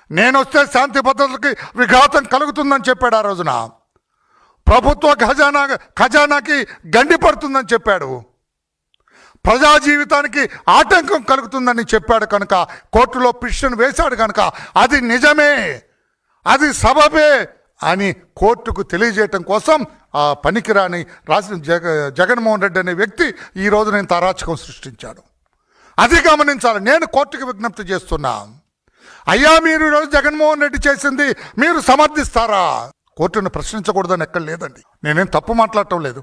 నేను వస్తే శాంతి భద్రతలకి విఘాతం కలుగుతుందని చెప్పాడు. ఆ రోజున ప్రభుత్వ ఖజానాకి గండి పడుతుందని చెప్పాడు. ప్రజా జీవితానికి ఆటంకం కలుగుతుందని చెప్పాడు. కనుక కోర్టులో పిటిషన్ వేశాడు. కనుక అది నిజమే, అది సబబే అని కోర్టుకు తెలియజేయటం కోసం ఆ పనికిరాని రాసిన జగన్మోహన్ రెడ్డి అనే వ్యక్తి ఈ రోజు నేను తారాచకం సృష్టించాడు. అది గమనించాలి. నేను కోర్టుకు విజ్ఞప్తి చేస్తున్నా, అయ్యా మీరు ఈరోజు జగన్మోహన్ రెడ్డి చేసింది మీరు సమర్థిస్తారా? కోర్టును ప్రశ్నించకూడదని ఎక్కడ లేదండి. నేనేం తప్పు మాట్లాడటం లేదు.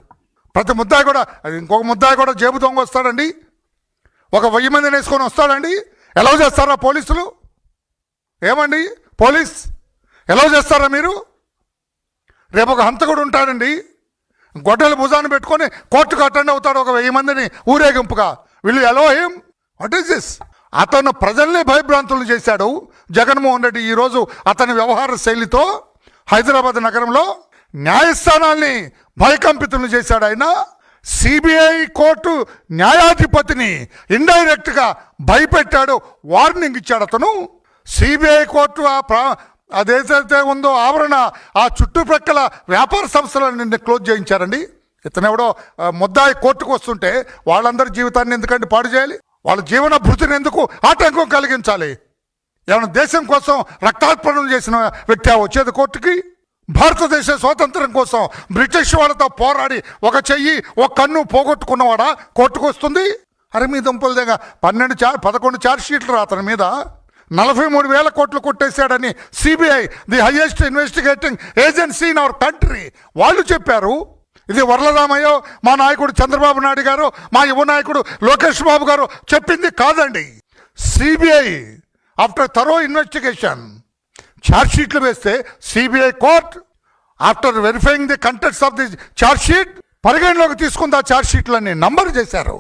ప్రతి ముద్దాయి కూడా, ఇంకొక ముద్దాయి కూడా జేబు దొంగ వస్తాడండి, ఒక 1000 మందిని వేసుకొని వస్తాడండి. ఎలా చేస్తారా పోలీసులు? ఏమండి పోలీస్ ఎలా చేస్తారా మీరు? రేపు ఒక హంతకుడు ఉంటాడండి, గొడ్డలు భుజాన్ని పెట్టుకొని కోర్టుకు అటెండ్ అవుతాడు, ఒక 1000 మందిని ఊరేగింపుగా. వీళ్ళు ఎలో హిమ్, వాట్ ఈస్ దిస్? అతను ప్రజల్ని భయభ్రాంతులు చేశాడు జగన్మోహన్ రెడ్డి. ఈరోజు అతని వ్యవహార శైలితో హైదరాబాద్ నగరంలో న్యాయస్థానాల్ని భయకంపితులు చేశాడు. ఆయన సిబిఐ కోర్టు న్యాయాధిపతిని ఇండైరెక్ట్గా భయపెట్టాడు, వార్నింగ్ ఇచ్చాడు. అతను సిబిఐ కోర్టు అదేదైతే ఉందో ఆవరణ, ఆ చుట్టుప్రక్కల వ్యాపార సంస్థలను క్లోజ్ చేయించారండి. ఇతనెవడో ముద్దాయి కోర్టుకు వస్తుంటే వాళ్ళందరి జీవితాన్ని ఎందుకంటే పాడు చేయాలి? వాళ్ళ జీవన భృతిని ఎందుకు ఆటంకం కలిగించాలి? ఏమైనా దేశం కోసం రక్తార్పణం చేసిన వ్యక్తి వచ్చేది కోర్టుకి? భారతదేశ స్వాతంత్రం కోసం బ్రిటిష్ వాళ్ళతో పోరాడి ఒక చెయ్యి ఒక కన్ను పోగొట్టుకున్నవాడా కోర్టుకు వస్తుంది? అరే మీ దుంపల దగ్గర 11 ఛార్జ్ షీట్లు అతని మీద 43,000 కోట్లు కొట్టేశాడని CBI, the highest investigating agency in our country, వాళ్ళు చెప్పారు. ఇది వరలరామయ్యో, మా నాయకుడు చంద్రబాబు నాయుడు గారు, మా యువ నాయకుడు లోకేష్ బాబు గారు చెప్పింది కాదండి. CBI after thorough investigation charge షీట్లు వేస్తే CBI court after verifying the contents of the charge sheet పరిగణలోకి తీసుకుంది. ఆ ఛార్జ్ షీట్లన్నీ నంబర్ చేశారు.